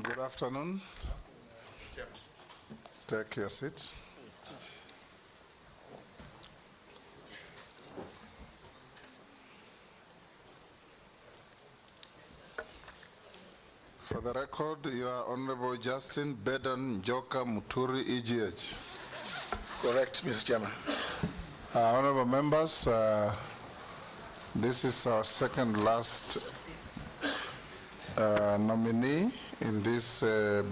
Good afternoon. Take your seat. For the record, you are Honorable Justin Bedan Joka Muturi, EGH. Correct, Mr. Chairman. Honorable members, this is our second last nominee in this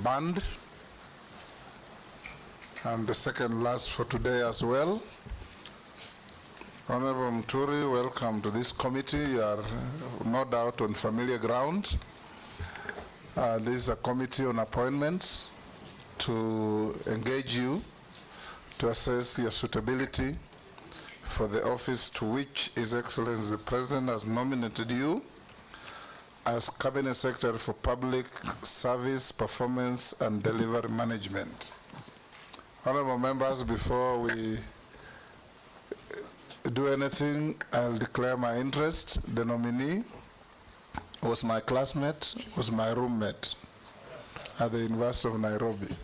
band, and the second last for today as well. Honorable Muturi, welcome to this committee. You are no doubt on familiar ground. This is a committee on appointments to engage you to assess your suitability for the office to which His Excellency the President has nominated you as Cabinet Secretary for Public Service, Performance and Delivery Management. Honorable members, before we do anything, I'll declare my interest. The nominee was my classmate, was my roommate at the University of Nairobi.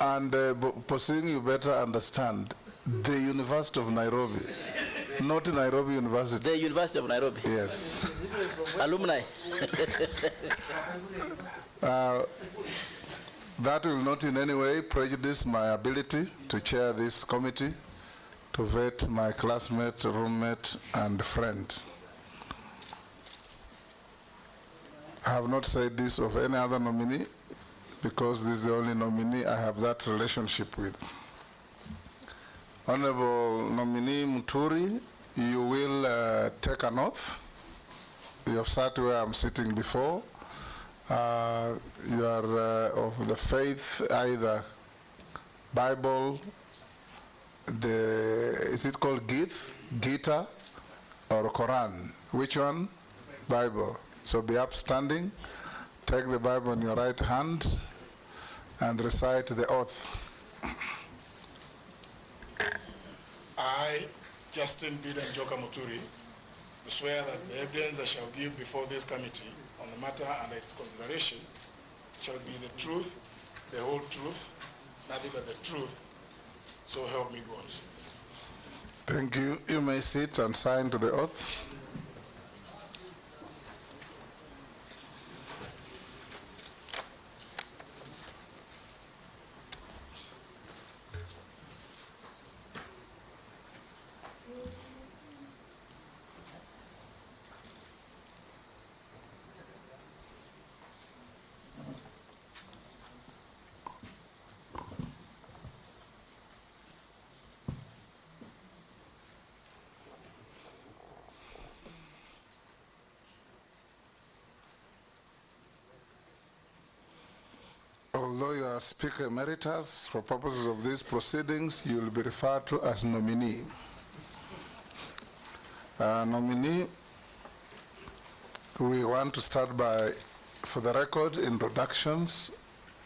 And Posing, you better understand, the University of Nairobi, not Nairobi University. The University of Nairobi? Yes. Alumni? That will not in any way prejudice my ability to chair this committee, to vet my classmate, roommate, and friend. I have not said this of any other nominee, because this is the only nominee I have that relationship with. Honorable nominee Muturi, you will take an oath. You have sat where I'm sitting before. You are of the faith, either Bible, is it called Gita, or Quran? Which one? Bible. So be upstanding, take the Bible in your right hand, and recite the oath. I, Justin Bedan Joka Muturi, swear that the evidence I shall give before this committee on the matter under its consideration shall be the truth, the whole truth, nothing but the truth, so help me God. Thank you. You may sit and sign to the oath. Although you are Speaker Emeritus, for purposes of these proceedings, you will be referred to as nominee. Nominee, we want to start by, for the record, introductions.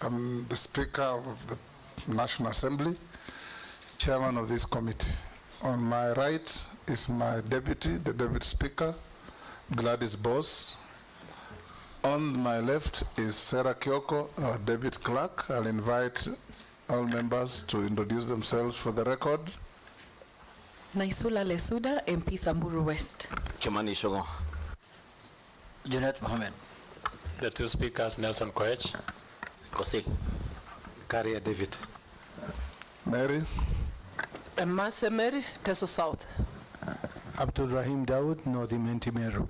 I'm the Speaker of the National Assembly, Chairman of this committee. On my right is my deputy, the Deputy Speaker, Gladys Boss. On my left is Sarah Kyoko, our Deputy Clerk. I'll invite all members to introduce themselves for the record. Naisula Lesuda, MP Samburu West. Kimani Shogo. Junet Mohammed. The two speakers, Nelson Koech. Kosi. Karia David. Mary. Emase Mary, Teso South. Abdul Rahim Dawood, North Imenti Meru.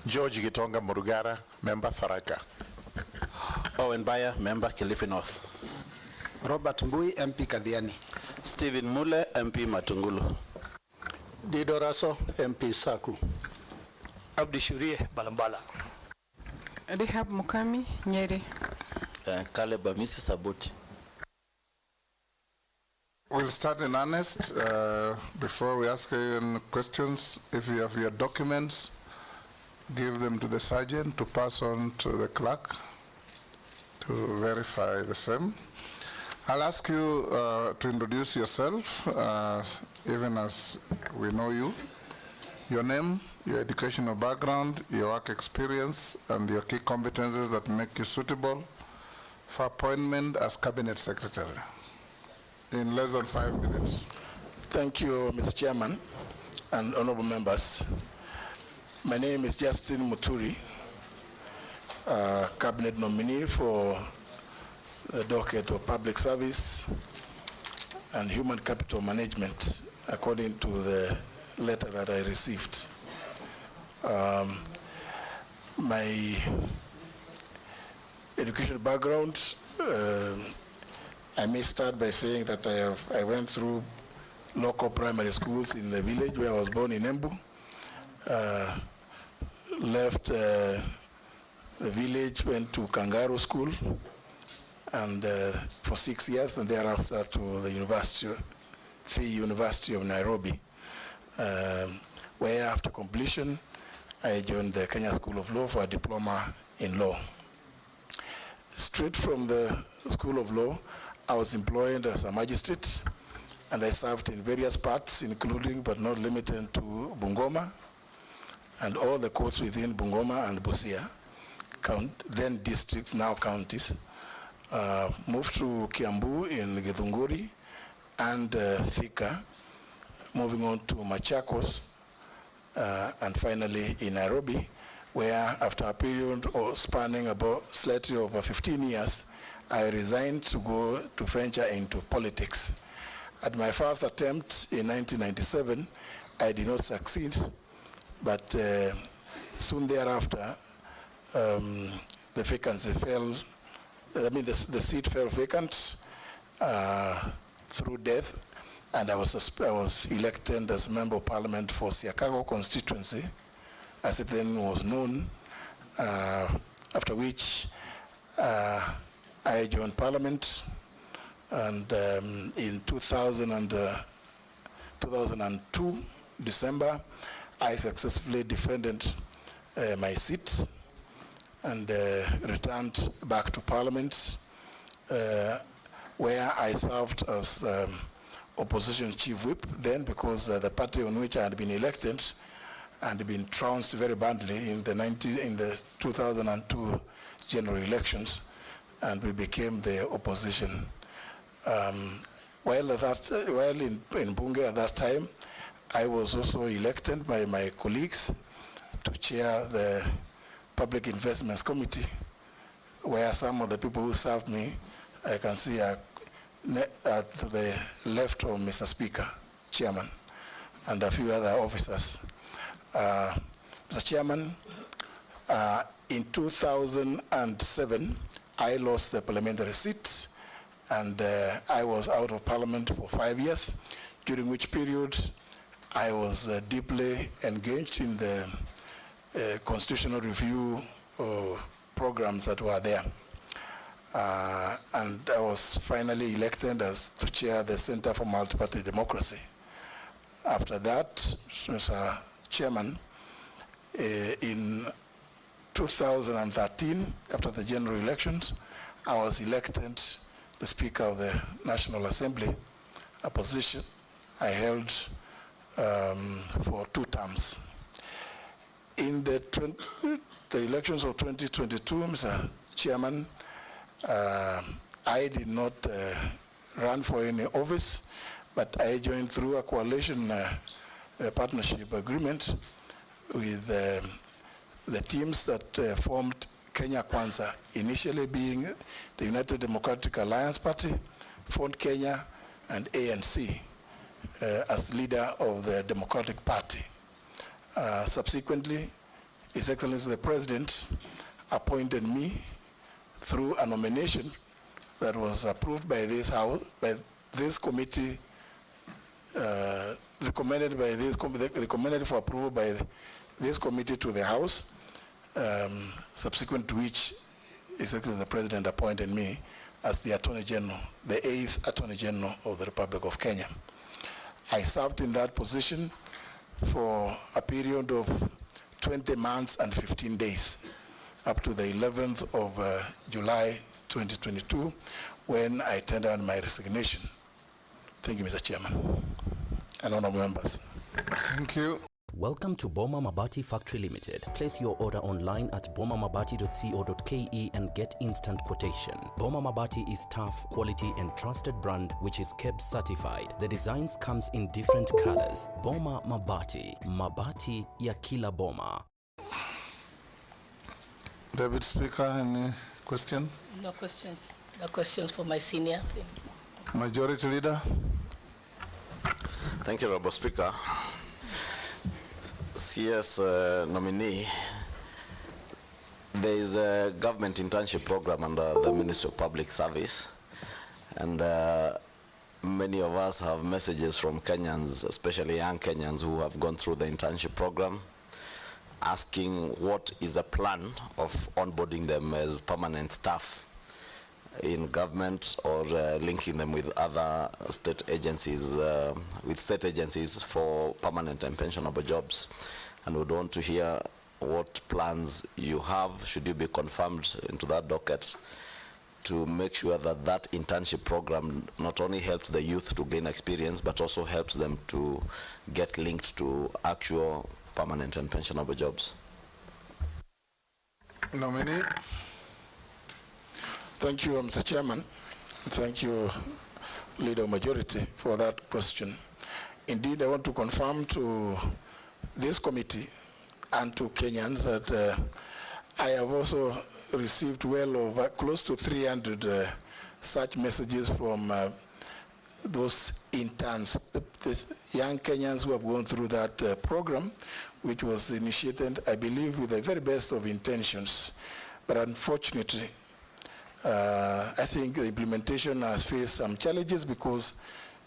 George Gitonga Murugara, member Tharaka. Owen Bayer, member Kilifi North. Robert Mbui, MP Kadhiani. Stephen Mule, MP Matungulu. Dido Raso, MP Saku. Abdi Shurie, Balambala. Rehab Mukami, Nyeri. Caleb Mrs. Sabuti. We'll start in earnest. Before we ask any questions, if you have your documents, give them to the sergeant to pass on to the clerk to verify the same. I'll ask you to introduce yourself, even as we know you. your name, your educational background, your work experience, and your key competencies that make you suitable for appointment as Cabinet Secretary in less than 5 minutes. Thank you, Mr. Chairman and honorable members. My name is Justin Muturi, Cabinet nominee for the docket of Public Service and Human Capital Management, according to the letter that I received. My educational background, I may start by saying that I went through local primary schools in the village where I was born in Embu. Left the village, went to Kangaroo School, and for 6 years, and thereafter to the University of Nairobi, where after completion, I joined the Kenya School of Law for a diploma in law. Straight from the School of Law, I was employed as a magistrate, and I served in various parts, including but not limited to Bungoma, and all the courts within Bungoma and Busia, then districts, now counties. Moved to Kiambu in Githunguri and Thika, moving on to Machakos, and finally in Nairobi, where after a period spanning about slightly over 15 years, I resigned to go to venture into politics. At my first attempt in 1997, I did not succeed, but soon thereafter, the vacancy fell, the seat fell vacant through death, and I was elected as Member of Parliament for Siakago constituency, as it then was known, after which I joined Parliament, and in 2002, December, I successfully defended my seat and returned back to Parliament, where I served as opposition chief whip then, because the party on which I had been elected and been trounced very badly in the 2002 general elections, and we became the opposition. While in Bunge at that time, I was also elected by my colleagues to chair the Public Investments Committee, where some of the people who served me, I can see are to the left of Mr. Speaker, Chairman, and a few other officers. Mr. Chairman, in 2007, I lost the parliamentary seat, and I was out of Parliament for 5 years, during which period I was deeply engaged in the constitutional review programs that were there. And I was finally elected as to chair the Center for Multi-Party Democracy. After that, Mr. Chairman, in 2013, after the general elections, I was elected the Speaker of the National Assembly, a position I held for 2 terms. In the elections of 2022, Mr. Chairman, I did not run for any office, but I joined through a coalition partnership agreement with the teams that formed Kenya Kwanza, initially being the United Democratic Alliance Party, Ford Kenya, and ANC as leader of the Democratic Party. Subsequently, His Excellency the President appointed me through a nomination that was approved by this House, by this committee, recommended for approval by this committee to the House, subsequent to which His Excellency the President appointed me as the Attorney General, the 8th Attorney General of the Republic of Kenya. I served in that position for a period of 20 months and 15 days, up to the 11th of July 2022, when I tendered my resignation. Thank you, Mr. Chairman and honorable members. Thank you. Welcome to Boma Mabati Factory Limited. Place your order online at bomamabati.co.ke and get instant quotation. Boma Mabati is tough, quality and trusted brand which is KEBS certified. The designs comes in different colors. Boma Mabati, Mabati ya kila Boma. David Speaker, any question? No questions. No questions for my senior. Thank you. Majority Leader. Thank you, Honorable Speaker. CS nominee, there is a government internship program under the Ministry of Public Service, and many of us have messages from Kenyans, especially young Kenyans who have gone through the internship program, asking what is the plan of onboarding them as permanent staff in government or linking them with other state agencies, for permanent and pensionable jobs. And we'd want to hear what plans you have, should you be confirmed into that docket, to make sure that that internship program not only helps the youth to gain experience, but also helps them to get linked to actual permanent and pensionable jobs. Nominee. Thank you, Mr. Chairman. Thank you, Leader Majority, for that question. Indeed, I want to confirm to this committee and to Kenyans that I have also received well over close to 300 such messages from those interns, the young Kenyans who have gone through that program, which was initiated, I believe, with the very best of intentions. But unfortunately, I think the implementation has faced some challenges because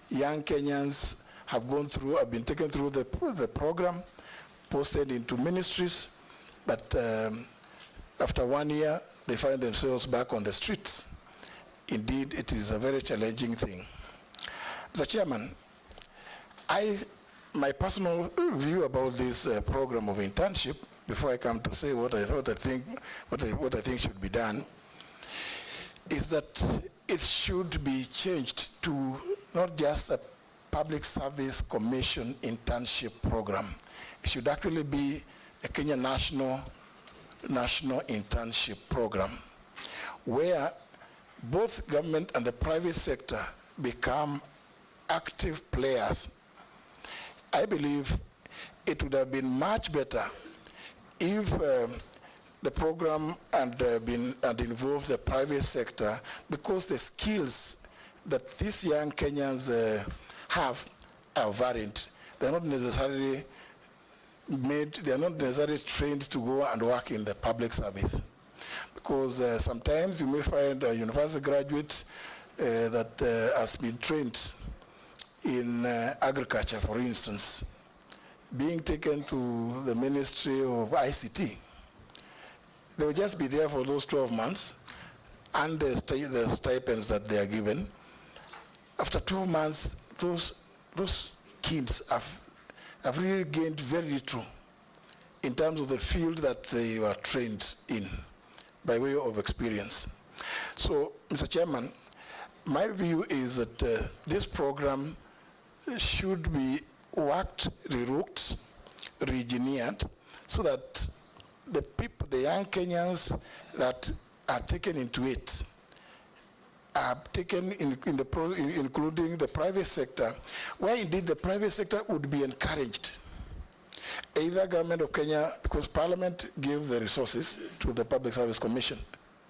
young Kenyans have been taken through the program, posted into ministries, but after 1 year, they find themselves back on the streets. Indeed, it is a very challenging thing. Mr. Chairman, my personal view about this program of internship, before I come to say what I think should be done, is that it should be changed to not just a public service commission internship program. It should actually be a Kenya national internship program where both government and the private sector become active players. I believe it would have been much better if the program had involved the private sector, because the skills that these young Kenyans have are varied. They're not necessarily trained to go and work in the public service. Because sometimes you may find a university graduate that has been trained in agriculture, for instance, being taken to the Ministry of ICT. They will just be there for those 12 months and the stipends that they are given. After 12 months, those kids have really gained very little in terms of the field that they were trained in by way of experience. So, Mr. Chairman, my view is that this program should be worked, reworked, re-engineered, so that the young Kenyans that are taken into it are taken including the private sector, where indeed the private sector would be encouraged. Either government of Kenya, because Parliament gave the resources to the Public Service Commission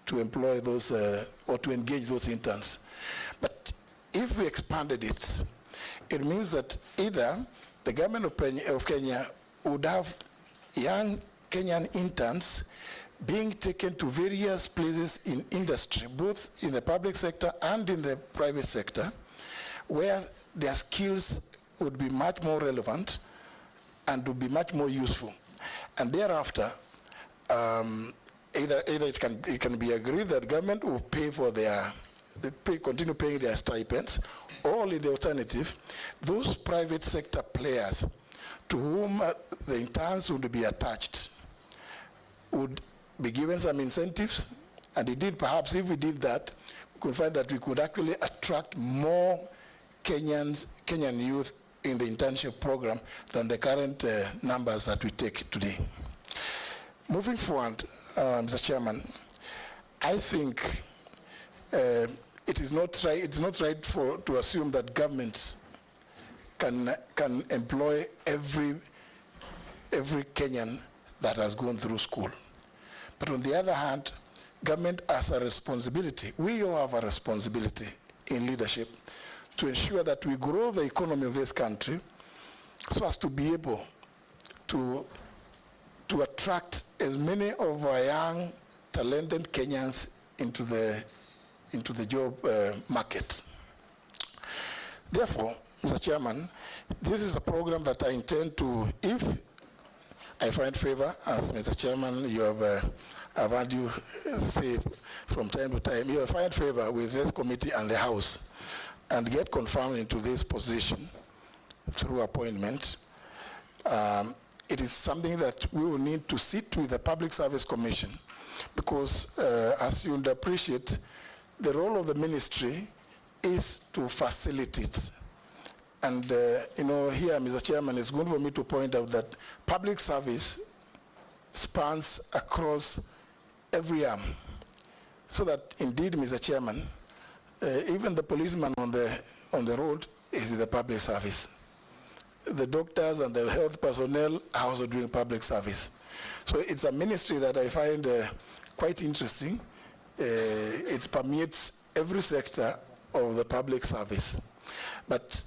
to employ those or to engage those interns. But if we expanded it, it means that either the government of Kenya would have young Kenyan interns being taken to various places in industry, both in the public sector and in the private sector, where their skills would be much more relevant and would be much more useful. And thereafter, either it can be agreed that government will pay for continue paying their stipends, or in the alternative, those private sector players to whom the interns would be attached would be given some incentives, and indeed, perhaps if we did that, we could find that we could actually attract more Kenyan youth in the internship program than the current numbers that we take today. Moving forward, Mr. Chairman, I think it's not right to assume that governments can employ every Kenyan that has gone through school. But on the other hand, government has a responsibility. We all have a responsibility in leadership to ensure that we grow the economy of this country so as to be able to attract as many of our young, talented Kenyans into the job market. Therefore, Mr. Chairman, this is a program that I intend to, if I find favor, as Mr. Chairman, you have, I've heard you say from time to time, you have find favor with this committee and the House and get confirmed into this position through appointment. It is something that we will need to sit with the Public Service Commission because, as you would appreciate, the role of the ministry is to facilitate. And, you know, here, Mr. Chairman, it's good for me to point out that public service spans across every arm. So that, indeed, Mr. Chairman, even the policeman on the road is the public service. The doctors and the health personnel are also doing public service. So it's a ministry that I find quite interesting. It permeates every sector of the public service. But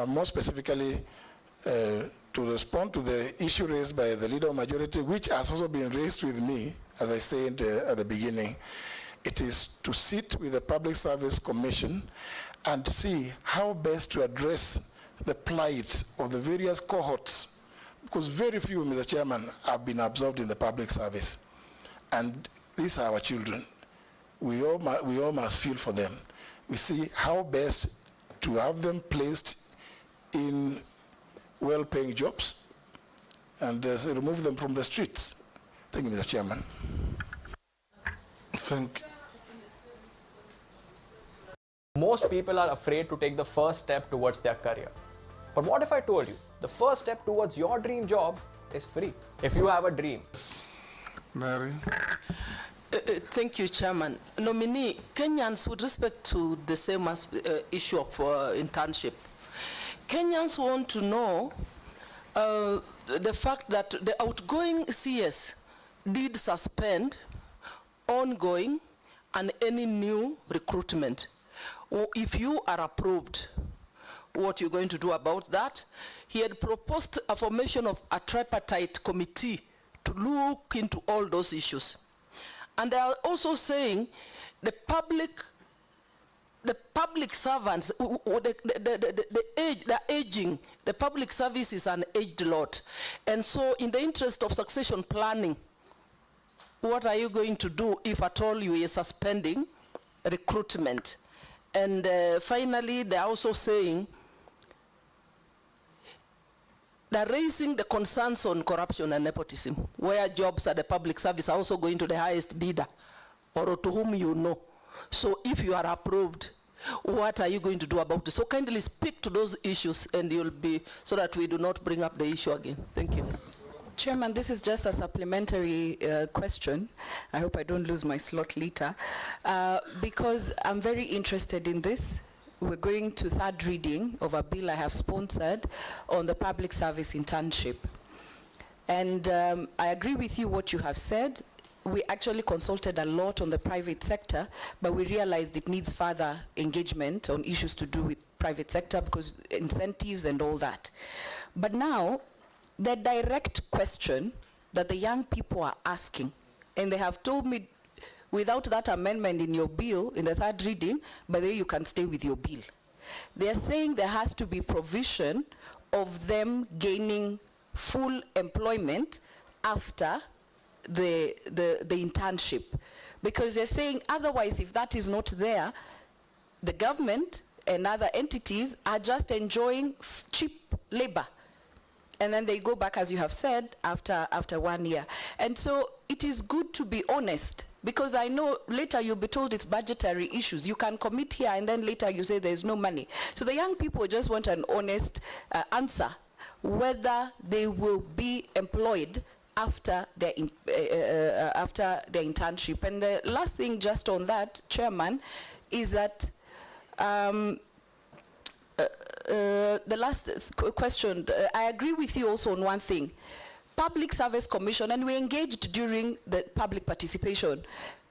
more specifically, to respond to the issue raised by the Leader of Majority, which has also been raised with me, as I said at the beginning, it is to sit with the Public Service Commission and see how best to address the plight of the various cohorts, because very few, Mr. Chairman, have been absorbed in the public service. And these are our children. We all must feel for them. We see how best to have them placed in well-paying jobs and so remove them from the streets. Thank you, Mr. Chairman. Most people are afraid to take the first step towards their career. But what if I told you, the first step towards your dream job is free, if you have a dream? Mary? Thank you, Chairman. Nominee, Kenyans, with respect to the same issue of internship, Kenyans want to know the fact that the outgoing CS did suspend ongoing and any new recruitment. If you are approved, what you're going to do about that? He had proposed a formation of a tripartite committee to look into all those issues. And they are also saying the public servants, the aging, the public service is an aged lot. And so in the interest of succession planning, what are you going to do if at all you are suspending recruitment? And finally, they're also saying they're raising the concerns on corruption and nepotism, where jobs at the public service are also going to the highest bidder or to whom you know. So if you are approved, what are you going to do about it? So kindly speak to those issues and you'll be, so that we do not bring up the issue again. Thank you. Chairman, this is just a supplementary question. I hope I don't lose my slot later, because I'm very interested in this. We're going to third reading of a bill I have sponsored on the public service internship. And I agree with you what you have said. We actually consulted a lot on the private sector, but we realized it needs further engagement on issues to do with private sector because incentives and all that. But now, the direct question that the young people are asking, and they have told me, without that amendment in your bill, in the third reading, by the way, you can stay with your bill. They're saying there has to be provision of them gaining full employment after the internship. Because they're saying otherwise, if that is not there, the government and other entities are just enjoying cheap labor. And then they go back, as you have said, after 1 year. And so it is good to be honest Because I know later you'll be told it's budgetary issues. You can commit here and then later you say there's no money. So the young people just want an honest answer whether they will be employed after their internship. And the last thing just on that, Chairman, is that the last question, I agree with you also on one thing. Public Service Commission, and we engaged during the public participation.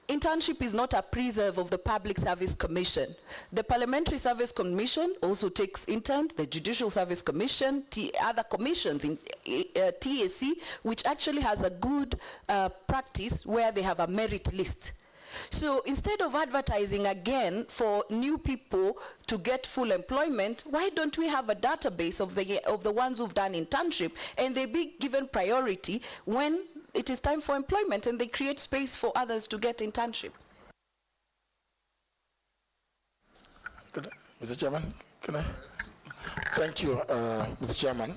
Internship is not a preserve of the Public Service Commission. The Parliamentary Service Commission also takes interns, the Judicial Service Commission, other commissions in TAC, which actually has a good practice where they have a merit list. So instead of advertising again for new people to get full employment, why don't we have a database of the ones who've done internship, and they be given priority when it is time for employment, and they create space for others to get internship? Mr. Chairman, can I? Thank you, Mr. Chairman.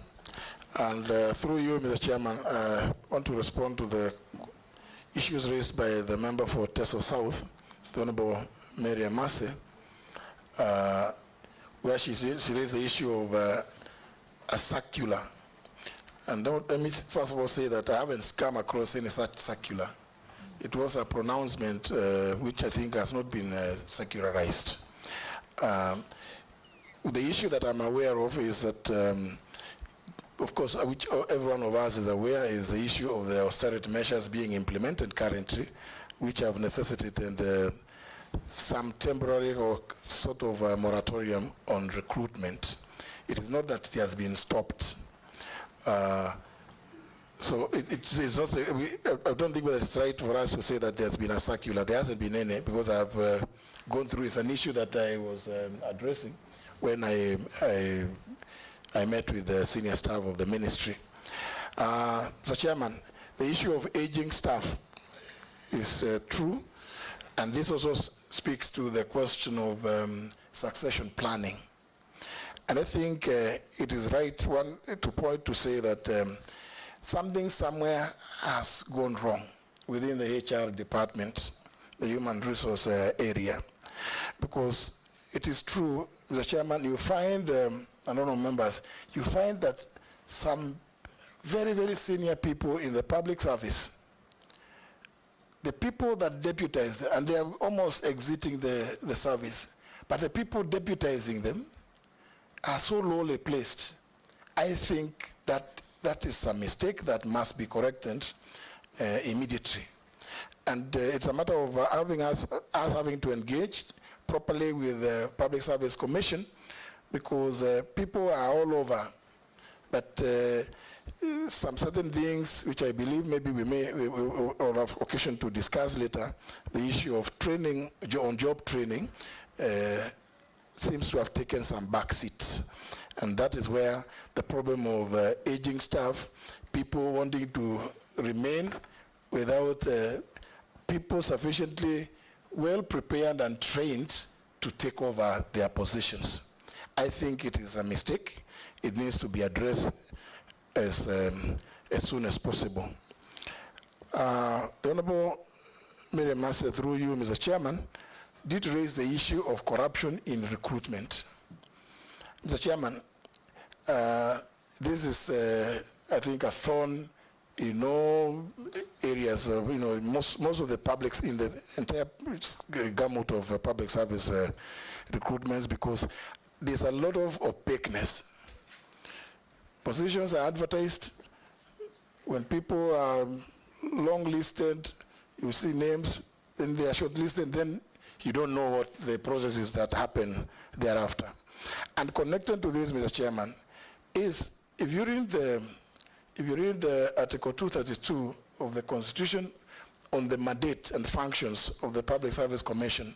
And through you, Mr. Chairman, I want to respond to the issues raised by the member for Teso South, the Honorable Mary Amase, where she raised the issue of a circular. And let me first of all say that I haven't come across any such circular. It was a pronouncement which I think has not been secularized. The issue that I'm aware of is that of course, which every one of us is aware, is the issue of the austerity measures being implemented currently, which have necessitated some temporary or sort of a moratorium on recruitment. It is not that it has been stopped. So it's not, I don't think that it's right for us to say that there's been a circular. There hasn't been any, because I've gone through, it's an issue that I was addressing when I met with the senior staff of the ministry. Mr. Chairman, the issue of aging staff is true, and this also speaks to the question of succession planning. And I think it is right to point to say that something somewhere has gone wrong within the HR department, the human resource area, because it is true, Mr. Chairman, you find, I don't know members, you find that some very, very senior people in the public service, the people that deputize, and they are almost exiting the service, but the people deputizing them are so lowly placed. I think that that is a mistake that must be corrected immediately. And it's a matter of us having to engage properly with the Public Service Commission, because people are all over. But some certain things which I believe maybe we will have occasion to discuss later, the issue of training, on-job training, seems to have taken some back seats. And that is where the problem of aging staff, people wanting to remain without people sufficiently well prepared and trained to take over their positions. I think it is a mistake. It needs to be addressed as soon as possible. The Honorable Mary Amase, through you, Mr. Chairman, did raise the issue of corruption in recruitment. Mr. Chairman, this is, I think, a thorn in all areas of, most of the publics in the entire gamut of public service recruitments, because there's a lot of opaqueness. Positions are advertised. When people are long listed, you see names, then they are shortlisted, then you don't know what the process is that happen thereafter. And connected to this, Mr. Chairman, is if you read the Article 232 of the Constitution on the mandate and functions of the Public Service Commission,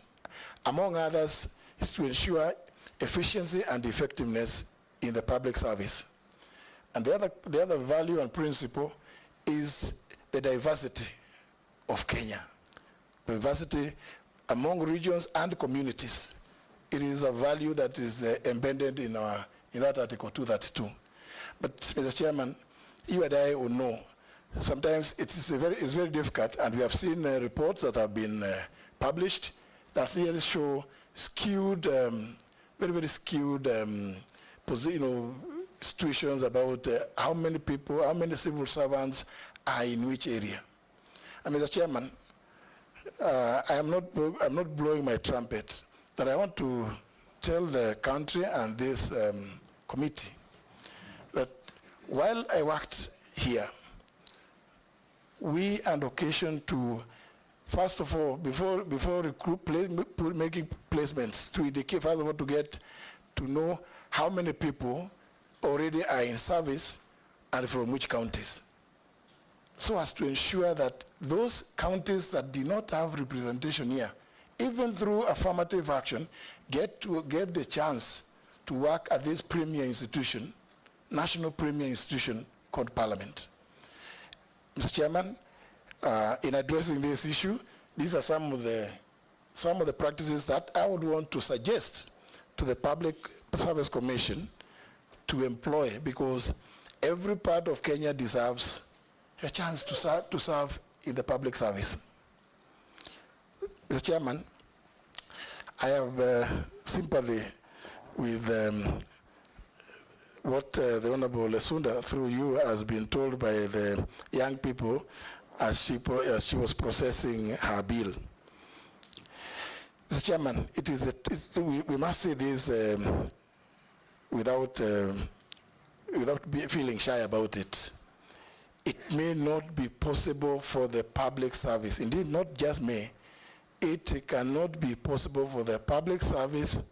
among others, is to ensure efficiency and effectiveness in the public service. And the other value and principle is the diversity of Kenya, diversity among regions and communities. It is a value that is embedded in that Article 232. But, Mr. Chairman, you and I will know sometimes it's very difficult, and we have seen reports that have been published that really show skewed, very skewed, situations about how many people, how many civil servants are in which area. And Mr. Chairman, I'm not blowing my trumpet, but I want to tell the country and this committee that while I worked here, we had occasion to, first of all, before making placements, to indicate, first of all, to get to know how many people already are in service and from which counties, so as to ensure that those counties that do not have representation here, even through affirmative action, get the chance to work at this premier institution, national premier institution called Parliament. Mr. Chairman, in addressing this issue, these are some of the practices that I would want to suggest to the Public Service Commission to employ, because every part of Kenya deserves a chance to serve in the public service. Mr. Chairman, I have sympathy with what the Honorable Lesunda, through you, has been told by the young people as she was processing her bill. Mr. Chairman, we must say this without feeling shy about it. It may not be possible for the public service, indeed not just me, it cannot be possible for the public service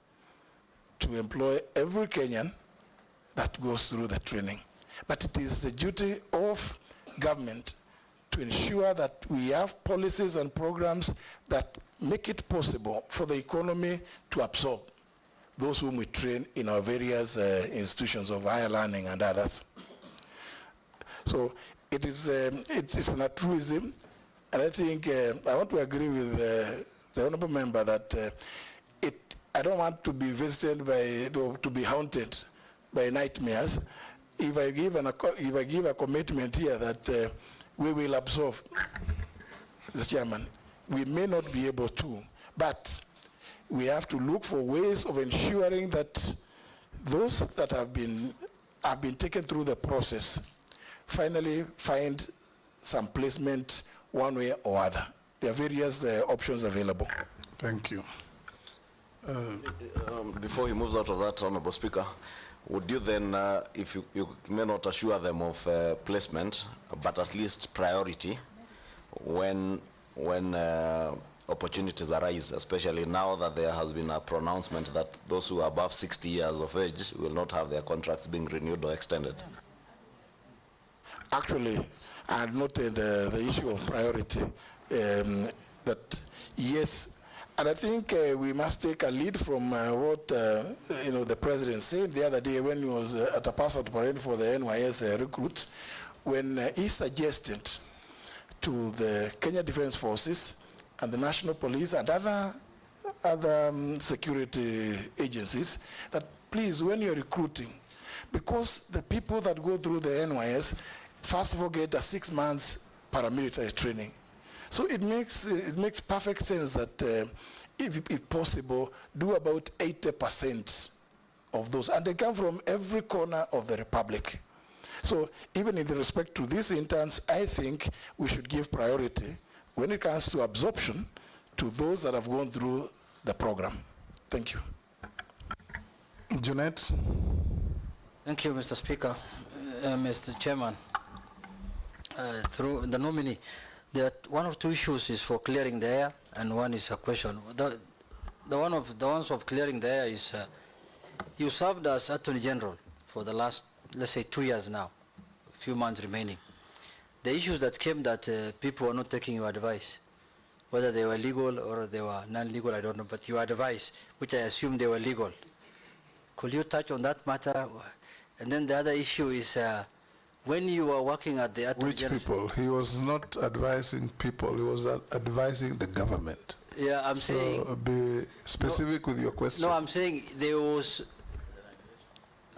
to employ every Kenyan that goes through the training. But it is the duty of government to ensure that we have policies and programs that make it possible for the economy to absorb those whom we train in our various institutions of higher learning and others. So it's an altruism, and I think I want to agree with the honourable member that I don't want to be visited by, to be haunted by nightmares. If I give a commitment here that we will absorb, Mr. Chairman, we may not be able to, but we have to look for ways of ensuring that those that have been taken through the process finally find some placement one way or other. There are various options available. Thank you. Before he moves out of that, Honorable Speaker, would you then, if you may not assure them of placement, but at least priority when opportunities arise, especially now that there has been a pronouncement that those who are above 60 years of age will not have their contracts being renewed or extended? Actually, I had noted the issue of priority, that yes, and I think we must take a lead from what the President said the other day when he was at a pass-out parade for the NYS recruits, when he suggested to the Kenya Defense Forces and the National Police and other security agencies that please, when you're recruiting, because the people that go through the NYS first of all get a 6 months paramilitary training. So it makes perfect sense that if possible, do about 80% of those, and they come from every corner of the Republic. So even in respect to these interns, I think we should give priority when it comes to absorption to those that have gone through the program. Thank you. Junet. Thank you, Mr. Speaker. Mr. Chairman, through the nominee, there are one of two issues is for clearing the air, and one is a question. The ones of clearing the air is you served as Attorney General for the last, let's say, 2 years now, a few months remaining. The issues that came that people were not taking your advice, whether they were legal or they were non-legal, I don't know, but your advice, which I assume they were legal. Could you touch on that matter? And then the other issue is when you were working at the Attorney General. Which people? He was not advising people, he was advising the government. Yeah, I'm saying. So be specific with your question. No, I'm saying there was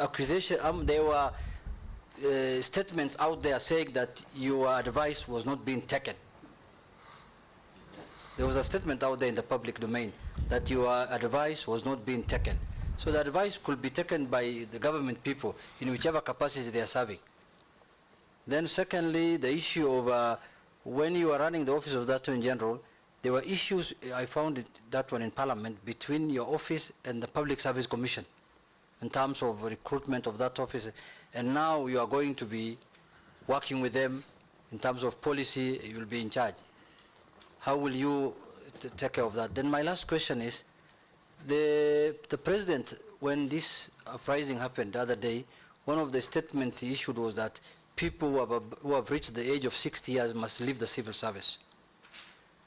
accusation, they were statements out there saying that your advice was not being taken. There was a statement out there in the public domain that your advice was not being taken. So the advice could be taken by the government people in whichever capacity they are serving. Then secondly, the issue of when you are running the office of the Attorney General, there were issues, I found that one in Parliament, between your office and the Public Service Commission in terms of recruitment of that office. And now you are going to be working with them in terms of policy, you will be in charge. How will you take care of that? Then my last question is, the president, when this uprising happened the other day, one of the statements he issued was that people who have reached the age of 60 years must leave the civil service.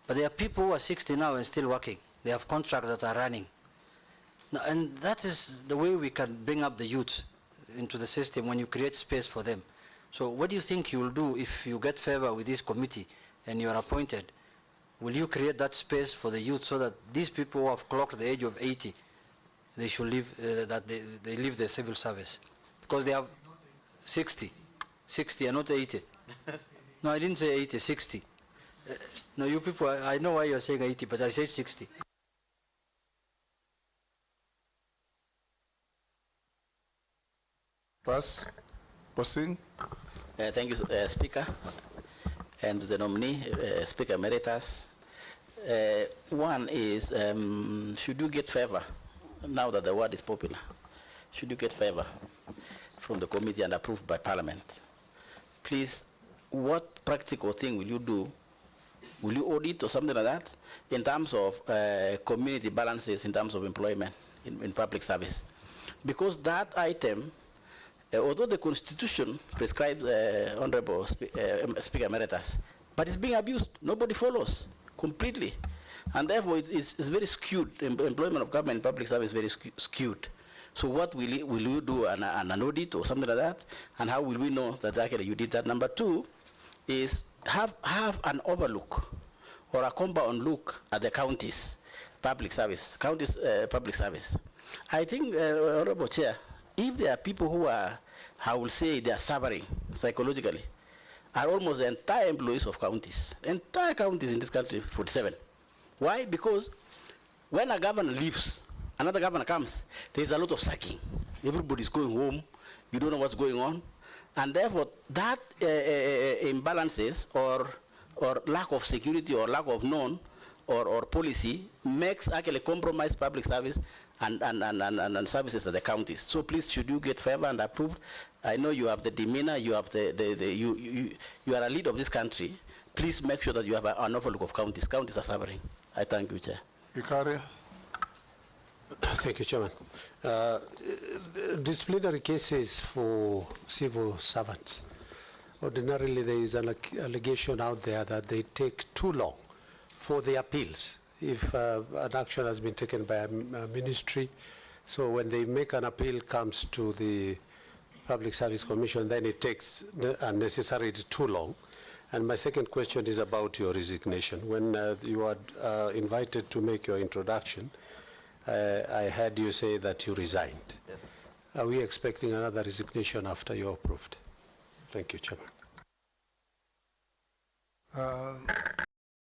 But there are people who are 60 now and still working. They have contracts that are running. Now, and that is the way we can bring up the youth into the system when you create space for them. So what do you think you will do if you get favor with this committee and you are appointed? Will you create that space for the youth so that these people who have clocked the age of 80, they should leave, that they leave the civil service? Because they have 60 and not 80. No, I didn't say 80, 60. No, you people, I know why you're saying 80, but I said 60. Pass. Posing. Thank you, Speaker, and the nominee, Speaker Emeritus. One is, should you get favor, now that the word is popular, should you get favor from the committee and approved by Parliament? Please, what practical thing will you do? Will you audit or something like that in terms of community balances, in terms of employment in public service? Because that item, although the Constitution prescribes Honorable Speaker Emeritus, but it's being abused. Nobody follows completely. And therefore, it's very skewed. Employment of government in public service is very skewed. So what will you do, an audit or something like that? And how will we know that actually you did that? Number two is have an overlook or a compound look at the counties' public service. Public service. I think, Honorable Chair, if there are people who are, I will say they are suffering psychologically, are almost the entire employees of counties. Entire counties in this country, 47. Why? Because when a governor leaves, another governor comes, there's a lot of sacking. Everybody's going home, you don't know what's going on. And therefore, that imbalances or lack of security or lack of known or policy makes actually compromise public service and services at the counties. So please, should you get favor and approved? I know you have the demeanor, you have you are a leader of this country. Please make sure that you have an overlook of counties. Counties are suffering. I thank you, Chair. Ikaria. Thank you, Chairman. Disciplinary cases for civil servants. Ordinarily, there is an allegation out there that they take too long for the appeals. If an action has been taken by a ministry, so when they make an appeal comes to the Public Service Commission, then it takes unnecessarily too long. And my second question is about your resignation. When you are invited to make your introduction, I heard you say that you resigned. Yes. Are we expecting another resignation after you're approved? Thank you, Chairman.